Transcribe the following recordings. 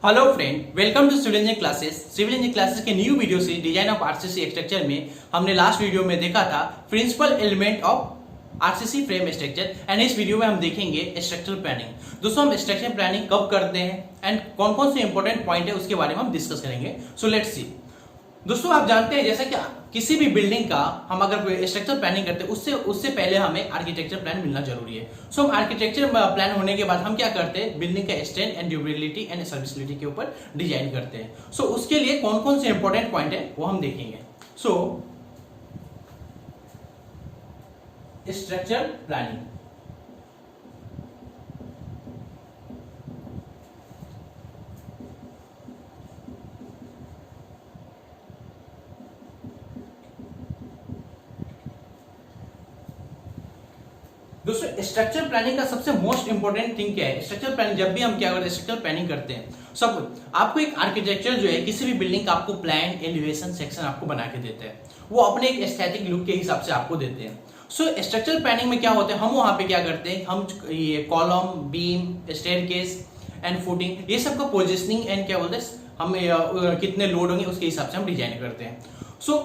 Hello friend, welcome to civil engineering classes. Civil engineering classes के new video से design of RCC structure में हमने last video में देखा था principal element of RCC frame structure and इस वीडियो में हम देखेंगे स्ट्रक्चरल प्लानिंग। दोस्तों, हम स्ट्रक्चर प्लानिंग कब करते हैं एंड कौन कौन से इंपॉर्टेंट पॉइंट है उसके बारे में हम डिस्कस करेंगे। So let's see. दोस्तों, आप जानते हैं जैसा कि किसी भी बिल्डिंग का हम अगर कोई स्ट्रक्चर प्लानिंग करते हैं उससे पहले हमें आर्किटेक्चर प्लान मिलना जरूरी है। सो हम आर्किटेक्चर प्लान होने के बाद हम क्या करते हैं, बिल्डिंग का strength and durability and serviceability के ऊपर डिजाइन करते हैं। सो उसके लिए कौन कौन से इंपॉर्टेंट पॉइंट है वो हम देखेंगे। सो स्ट्रक्चर प्लानिंग, दोस्तों स्ट्रक्चर प्लानिंग का सबसे मोस्ट इंपॉर्टेंट थिंग क्या है। स्ट्रक्चर प्लानिंग जब भी हम क्या करते हैं, स्ट्रक्चर प्लानिंग करते हैं, सब आपको एक आर्किटेक्चर जो है किसी भी बिल्डिंग का आपको प्लान, एलिवेशन, सेक्शन आपको बना के देते हैं। वो अपने एक एस्थेटिक लुक के हिसाब से आपको देते हैं। सो स्ट्रक्चर प्लानिंग में क्या होता है, हम वहां पे क्या करते हैं, हम ये column, beam, staircase and footing, ये सब का पोजिशनिंग एंड क्या बोलते हैं, हम कितने लोड होंगे उसके हिसाब से हम डिजाइन करते हैं। सो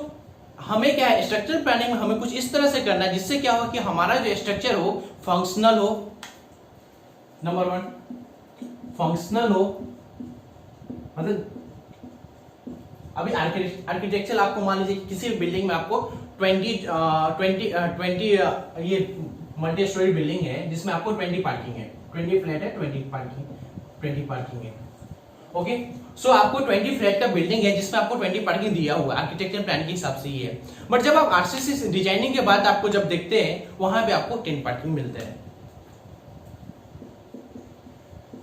हमें क्या है, स्ट्रक्चर प्लानिंग में हमें कुछ इस तरह से करना है जिससे क्या हो कि हमारा जो स्ट्रक्चर हो फंक्शनल हो। नंबर वन, फंक्शनल हो। मतलब अभी आर्किटेक्चर आपको मान लीजिए किसी बिल्डिंग में आपको 20 ये मल्टी स्टोरी बिल्डिंग है जिसमें आपको 20 पार्किंग है, 20 फ्लैट है, 20 पार्किंग है। ओके, सो आपको 20 फ्लैट का बिल्डिंग है जिसमें आपको 20 पार्किंग दिया हुआ है, आर्किटेक्चर प्लान के हिसाब से ही है। बट जब आप आरसीसी डिजाइनिंग के बाद आपको जब देखते हैं वहां पे आपको 10 पार्किंग मिलते हैं।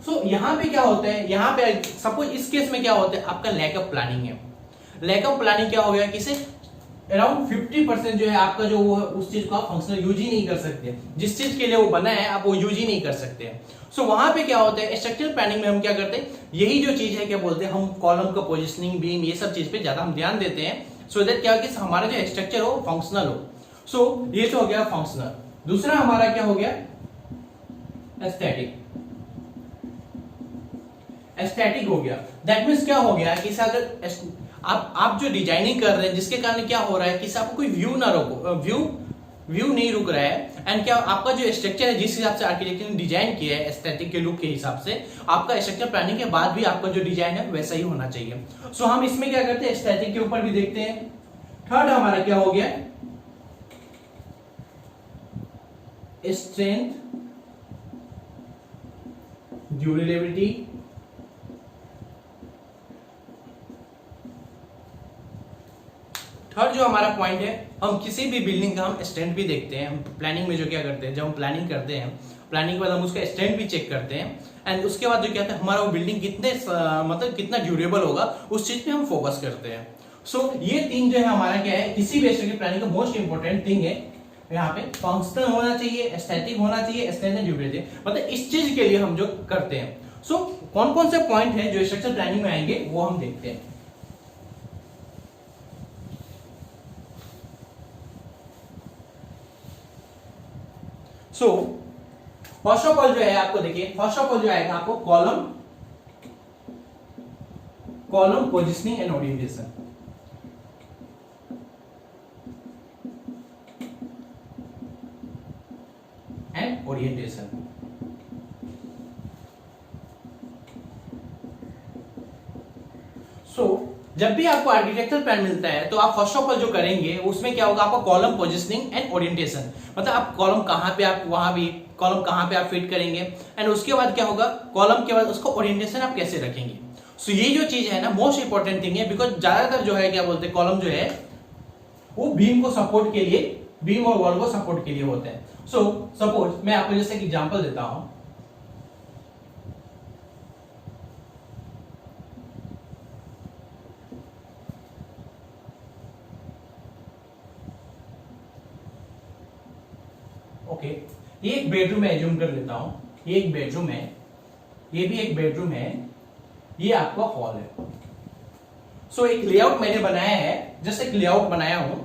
सो यहाँ पे क्या होता है, यहाँ पे सपोज इस केस में क्या होता है, आपका लैक ऑफ प्लानिंग है। लैक ऑफ प्लानिंग क्या हो गया, किसे अराउंड 50% जो है आपका जो वो उस चीज को आप फंक्शनल यूज ही नहीं कर सकते, जिस चीज के लिए वो बना है आप वो यूज ही नहीं कर सकते। सो वहां पे क्या होता है, स्ट्रक्चरल प्लानिंग में हम क्या करते हैं, यही जो चीज है क्या बोलते हैं, हम कॉलम का पोजिशनिंग, बीम, ये सब चीज पे ज्यादा हम ध्यान देते हैं सो दैट क्या कि हमारा जो स्ट्रक्चर हो फंक्शनल हो। सो ये तो हो गया फंक्शनल। दूसरा हमारा क्या हो गया, एस्थेटिक। एस्थेटिक हो गया, दैट मीन्स क्या हो गया कि अगर आप जो डिजाइनिंग कर रहे हैं जिसके कारण क्या हो रहा है कि आपको कोई व्यू ना रोको, व्यू नहीं रुक रहा है एंड क्या आपका जो स्ट्रक्चर है जिस हिसाब से आर्किटेक्चर ने डिजाइन किया है एस्थेटिक के लुक के हिसाब से, आपका स्ट्रक्चर प्लानिंग के बाद भी आपका जो डिजाइन है वैसा ही होना चाहिए। सो हम इसमें क्या करते हैं, एस्थेटिक के ऊपर भी देखते हैं। थर्ड हमारा क्या हो गया, स्ट्रेंथ, ड्यूरेबिलिटी, थर्ड जो हमारा पॉइंट है, हम किसी भी बिल्डिंग का हम स्ट्रेंथ भी देखते हैं। हम प्लानिंग में जो क्या करते हैं, जब हम प्लानिंग करते हैं, प्लानिंग के बाद हम उसका स्ट्रेंथ भी चेक करते हैं एंड उसके बाद जो क्या है हमारा वो बिल्डिंग कितने मतलब कितना ड्यूरेबल होगा उस चीज पे हम फोकस करते हैं। सो ये तीन जो है हमारा क्या है, किसी भी स्ट्रक्चर प्लानिंग का मोस्ट इंपॉर्टेंट थिंग है। यहाँ पे फंक्शनल होना चाहिए, एस्थेटिक होना चाहिए, स्ट्रेंथ एंड ड्यूरेबिलिटी, मतलब इस चीज के लिए हम जो करते हैं। सो कौन कौन से पॉइंट है जो स्ट्रक्चर प्लानिंग में आएंगे वो हम देखते हैं। सो फर्स्ट ऑफ ऑल जो है आपको देखिए, फर्स्ट ऑफ ऑल जो आएगा आपको कॉलम पोजिशनिंग एंड ओरिएंटेशन। सो जब भी आपको आर्किटेक्चर प्लान मिलता है तो आप फर्स्ट ऑफ ऑल जो करेंगे उसमें क्या होगा, आपका कॉलम पोजिशनिंग एंड ओरिएंटेशन, मतलब आप कॉलम कहां पे, आप वहां भी कॉलम कहां पे आप फिट करेंगे एंड उसके बाद क्या होगा, कॉलम के बाद उसको ओरिएंटेशन आप कैसे रखेंगे। सो ये जो चीज है ना मोस्ट इंपॉर्टेंट थिंग है, बिकॉज ज्यादातर जो है क्या बोलते हैं, कॉलम जो है वो बीम को सपोर्ट के लिए, बीम और वॉल को सपोर्ट के लिए होते हैं। सो सपोज मैं आपको जैसे एक एग्जांपल देता हूं। ओके, ये एक बेडरूम है, एज्यूम कर लेता हूं, ये एक बेडरूम है, ये भी एक बेडरूम है, ये आपका हॉल है। सो एक लेआउट मैंने बनाया है, जैसे एक लेआउट बनाया हूं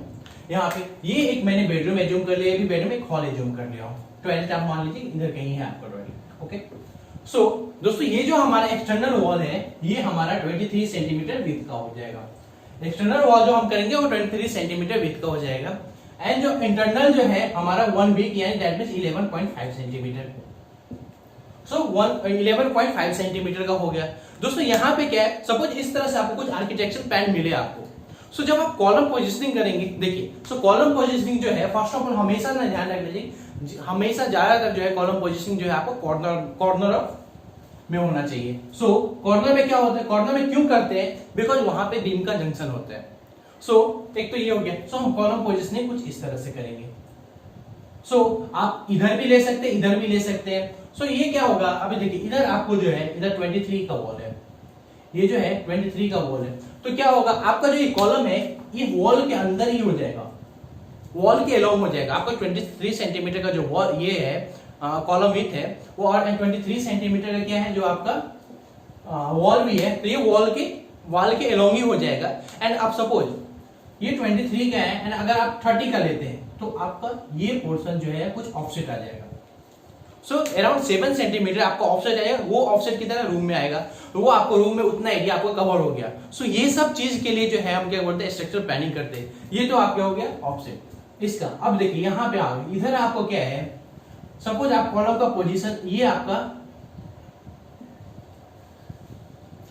यहाँ पे, ये एक मैंने बेडरूम एज्यूम कर लिया, ये भी बेडरूम, एक हॉल एज्यूम कर लिया हूं। टॉयलेट आप मान लीजिए इधर कहीं है आपका टॉयलेट। ओके, सो दोस्तों ये जो हमारा एक्सटर्नल वॉल है ये हमारा 23 सेंटीमीटर विड्थ का हो जाएगा। एक्सटर्नल वॉल जो हम करेंगे वो 23 सेंटीमीटर विड्थ का हो जाएगा। एंड जो इंटरनल जो है हमारा 1 वीक यानी that means 11.5 centimetre. So 11.5 centimetre का हो गया। दोस्तों यहाँ पे क्या है, सपोज इस तरह से आपको कुछ आर्किटेक्चर प्लान मिले आपको। सो जब आप कॉलम पोजिशनिंग करेंगे, देखिए सो कॉलम पोजिशनिंग जो है फर्स्ट ऑफ ऑल हमेशा ना ध्यान रख लीजिए, हमेशा ज्यादातर जो है कॉलम पोजिशनिंग जो है आपको कॉर्नर ऑफ में होना चाहिए। सो कॉर्नर में क्या होता है, कॉर्नर में क्यों करते हैं, बिकॉज वहां पे बीम का जंक्शन होता है। सो एक तो ये हो गया। सो हम कॉलम पोजिशनिंग कुछ इस तरह से करेंगे। सो आप इधर भी ले सकते हैं, इधर भी ले सकते हैं। सो ये क्या होगा, अभी देखिए इधर आपको जो है इधर 23 का वॉल है, ये जो है 23 का वॉल है। तो क्या होगा, आपका जो ये कॉलम है ये वॉल के अंदर ही हो जाएगा, वॉल के अलाउ हो जाएगा। आपका 23 सेंटीमीटर का जो वॉल ये है कॉलम विड्थ है वो, और 23 सेंटीमीटर का क्या है जो आपका वॉल भी है, तो ये वॉल के अलाउ ही हो जाएगा। एंड आप सपोज ये 23 का है एंड अगर आप 30 का लेते हैं तो आपका ये पोर्शन जो है कुछ ऑफसेट आ जाएगा। सो अराउंड 7 सेंटीमीटर आपका ऑफसेट आएगा, वो ऑफसेट की तरह रूम में आएगा, तो वो आपको रूम में उतना एरिया आपको कवर हो गया। सो ये सब चीज के लिए जो है हम क्या बोलते हैं स्ट्रक्चर प्लानिंग करते हैं। ये तो आपका हो गया ऑफसेट इसका। अब देखिए यहाँ पे आ गए, इधर आपको क्या है, सपोज आप कॉलम का पोजीशन ये आपका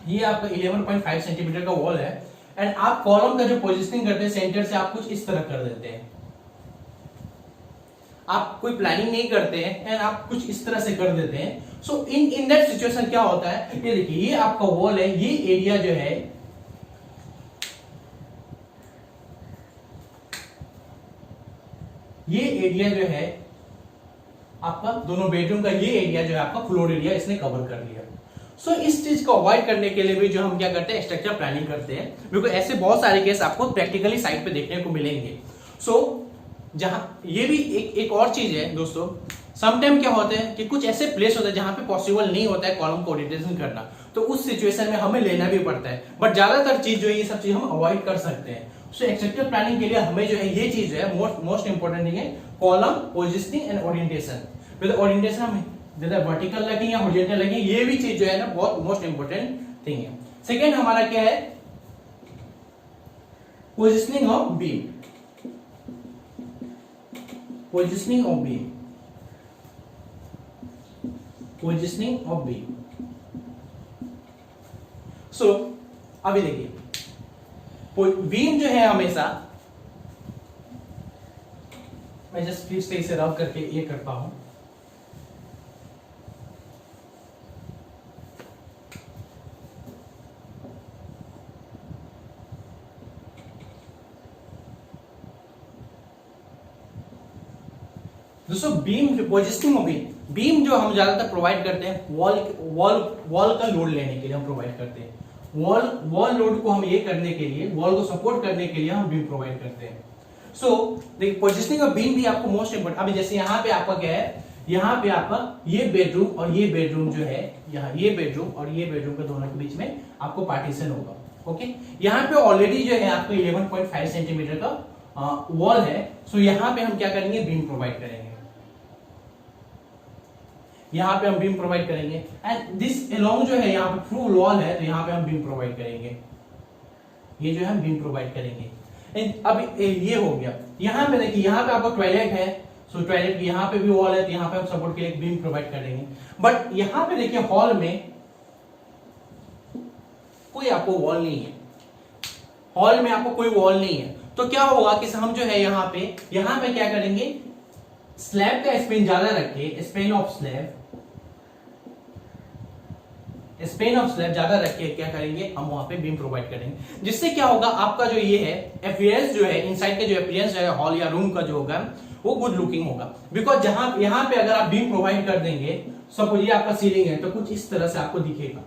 11.5 सेंटीमीटर का वॉल है एंड आप कॉलम का जो पोजीशनिंग करते हैं सेंटर से आप कुछ इस तरह कर देते हैं, आप कोई प्लानिंग नहीं करते हैं एंड आप कुछ इस तरह से कर देते हैं। सो इन दैट सिचुएशन क्या होता है, ये देखिए ये आपका वॉल है, ये एरिया जो है जो है आपका दोनों बेडरूम का ये एरिया जो है आपका फ्लोर एरिया इसने कवर कर लिया। सो इस चीज को अवॉइड करने के लिए भी जो हम क्या करते हैं स्ट्रक्चर प्लानिंग करते हैं, बिकॉज ऐसे बहुत सारे केस आपको प्रैक्टिकली साइट पे देखने को मिलेंगे। सो जहां ये भी एक और चीज है दोस्तों, समटाइम क्या होता है कि कुछ ऐसे प्लेस होते हैं जहां पे पॉसिबल नहीं होता है कॉलम को ओरिएंटेशन करना, तो उस सिचुएशन में हमें लेना भी पड़ता है। बट ज्यादातर चीज जो है ये सब चीज हम अवॉइड कर सकते हैं। सो स्ट्रक्चर प्लानिंग के लिए हमें जो है ये चीज जो है मोस्ट इंपोर्टेंट थिंग है column positioning and orientation. With orientation हम वर्टिकल लगे या हॉरिजॉन्टल लगे, ये भी चीज जो है ना बहुत मोस्ट इंपोर्टेंट थिंग है। सेकेंड हमारा क्या है, positioning of beam. Positioning of beam, positioning of beam. So अभी देखिए बीम जो है हमेशा, मैं जस्ट फिर से इसे रब करके ये करता हूं। दोस्तों बीम पोजिशनिंग ऑफ बीम जो हम ज्यादातर प्रोवाइड करते हैं वॉल का लोड लेने के लिए हम प्रोवाइड करते हैं। वॉल लोड को हम ये करने के लिए, वॉल को सपोर्ट करने के लिए हम बीम प्रोवाइड करते हैं। सो देखिए पोजिशनिंग ऑफ बीम भी आपको मोस्ट इंपोर्टेंट। अभी जैसे यहाँ पे आपका क्या है, यहाँ पे आपका ये बेडरूम और ये बेडरूम जो है, यहाँ ये बेडरूम और ये बेडरूम के दोनों के बीच में आपको पार्टीशन होगा। ओके, यहाँ पे ऑलरेडी जो है आपको 11.5 सेंटीमीटर का वॉल है। सो यहाँ पे हम क्या करेंगे, बीम प्रोवाइड करेंगे। यहाँ पे हम बीम प्रोवाइड करेंगे एंड दिस अलोंग जो है यहाँ पे थ्रू वॉल है, तो यहाँ पे हम बीम प्रोवाइड करेंगे। ये जो है हम बीम प्रोवाइड करेंगे। अब ये हो गया। यहाँ पे देखिए यहाँ पे आपको टॉयलेट है, सो टॉयलेट यहाँ पे भी वॉल है, तो यहाँ पे हम सपोर्ट के लिए बीम प्रोवाइड करेंगे। बट यहाँ पे देखिए हॉल में कोई आपको वॉल नहीं है, हॉल में आपको कोई वॉल नहीं है, तो क्या होगा कि हम जो है यहाँ पे क्या करेंगे, स्लैब का स्पेन ज्यादा रखे, स्पेन ऑफ स्लैब ज्यादा रख के क्या करेंगे, हम वहां पे बीम प्रोवाइड करेंगे। जिससे क्या होगा, आपका जो ये है अपीयरेंस जो है इनसाइड का जो अपीयरेंस है हॉल या रूम का जो होगा वो गुड लुकिंग होगा। बिकॉज जहां यहाँ पे अगर आप बीम प्रोवाइड कर देंगे, सपोज ये आपका सीलिंग है तो कुछ इस तरह से आपको दिखेगा।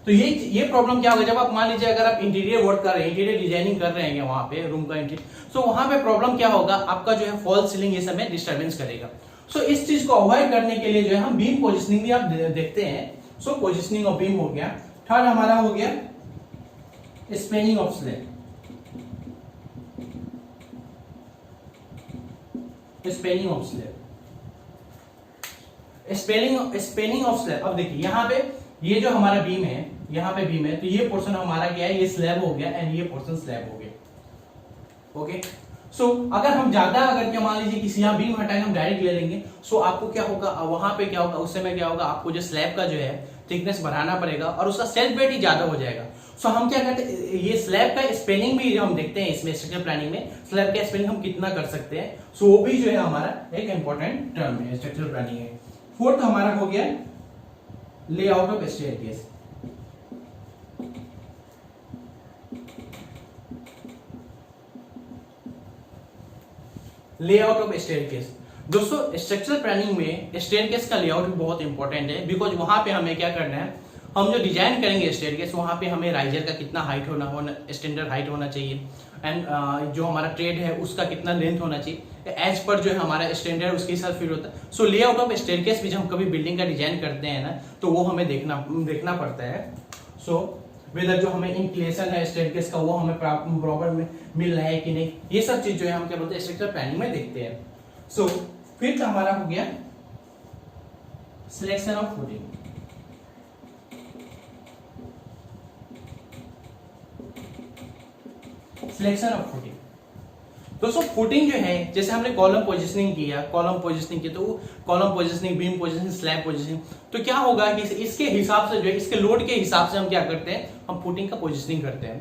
तो ये प्रॉब्लम क्या होगा, जब आप मान लीजिए अगर आप इंटीरियर वर्क कर रहे हैं, इंटीरियर डिजाइनिंग कर रहे हैं वहां पे रूम का इंटीरियर, सो वहां पे प्रॉब्लम क्या होगा, आपका जो है फॉल सीलिंग ये सब में डिस्टर्बेंस करेगा। सो इस चीज को अवॉइड करने के लिए जो है हम बीम पोजिशनिंग भी आप देखते हैं। सो पोजिशनिंग ऑफ बीम हो गया। थर्ड हमारा हो गया spanning of slab. Spanning of slab, spanning of slab. अब देखिए यहाँ पे ये जो हमारा बीम है, यहाँ पे बीम है, तो ये पोर्शन हमारा क्या है, ये स्लैब हो गया एंड ये पोर्शन स्लैब हो गया। ओके, सो अगर हम ज्यादा अगर क्या मान लीजिए किसी यहाँ बीम हटाएंगे, हम डायरेक्ट ले लेंगे, सो आपको क्या होगा वहां पे क्या होगा, उस समय क्या होगा, आपको जो स्लैब का जो है थिकनेस बढ़ाना पड़ेगा और उसका सेल्फ वेट ही ज्यादा हो जाएगा। सो हम क्या करते हैं, ये स्लैब का स्पेनिंग भी हम देखते हैं इसमें स्ट्रक्चरल प्लानिंग में, स्लैब का स्पेनिंग हम कितना कर सकते हैं। सो वो भी जो है हमारा एक इंपॉर्टेंट टर्म है स्ट्रक्चरल प्लानिंग है। फोर्थ हमारा हो गया layout of staircase. Layout of staircase. दोस्तों स्ट्रक्चरल प्लानिंग में स्टेयरकेस का लेआउट भी बहुत इंपॉर्टेंट है, बिकॉज वहां पे हमें क्या करना है, हम जो डिजाइन करेंगे स्टेयरकेस, वहां पे हमें राइजर का कितना हाइट होना स्टैंडर्ड हाइट होना चाहिए, एंड जो हमारा ट्रेड है उसका कितना लेंथ होना चाहिए, एज पर जो है हमारा स्टैंडर्ड उसके साथ फिट होता है। सो लेआउट ऑफ स्टेयरकेस भी जब हम कभी बिल्डिंग का डिजाइन करते हैं ना, तो वो हमें देखना पड़ता है। सो वेदर जो हमें इंक्लेशन है स्टेयरकेस का वो हमें प्रॉपर में मिल रहा है कि नहीं, ये सब चीज जो है हम क्या बोलते हैं स्ट्रक्चरल प्लानिंग में देखते हैं। सो फिफ्थ हमारा हो गया selection of footing. Selection of footing. दोस्तों फुटिंग जो है, जैसे हमने कॉलम पोजिशनिंग किया, तो column positioning, beam positioning, slab positioning, तो क्या होगा कि इसके हिसाब से जो है, इसके लोड के हिसाब से हम क्या करते हैं, हम फुटिंग का पोजिशनिंग करते हैं।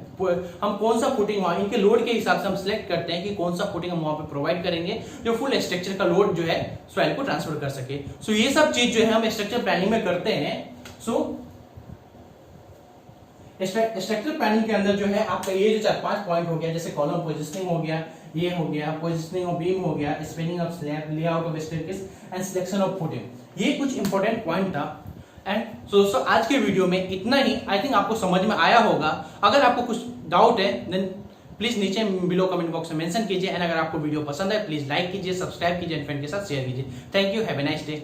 हम कौन सा फुटिंग वहां, इनके लोड के हिसाब से हम सिलेक्ट करते हैं कि कौन सा फुटिंग हम वहां पे प्रोवाइड करेंगे जो फुल स्ट्रक्चर का लोड जो है सॉइल को ट्रांसफर कर सके। सो ये सब चीज जो है हम स्ट्रक्चर प्लानिंग में करते हैं। सो स्ट्रक्चर प्लानिंग के अंदर जो है आपका ये जो 4-5 पॉइंट हो गया, जैसे कॉलम पोजिशनिंग हो गया, ये हो गया पोजिशनिंग ऑफ बीम हो गया, spanning of slab, layout of staircase and selection of footing, ये कुछ इंपॉर्टेंट पॉइंट था। एंड सो दोस्तों आज के वीडियो में इतना ही। आई थिंक आपको समझ में आया होगा। अगर आपको कुछ डाउट है देन प्लीज नीचे बिलो कमेंट बॉक्स में मेंशन कीजिए, एंड अगर आपको वीडियो पसंद है प्लीज लाइक कीजिए, सब्सक्राइब कीजिए एंड फ्रेंड के साथ शेयर कीजिए। Thank you, have a nice day.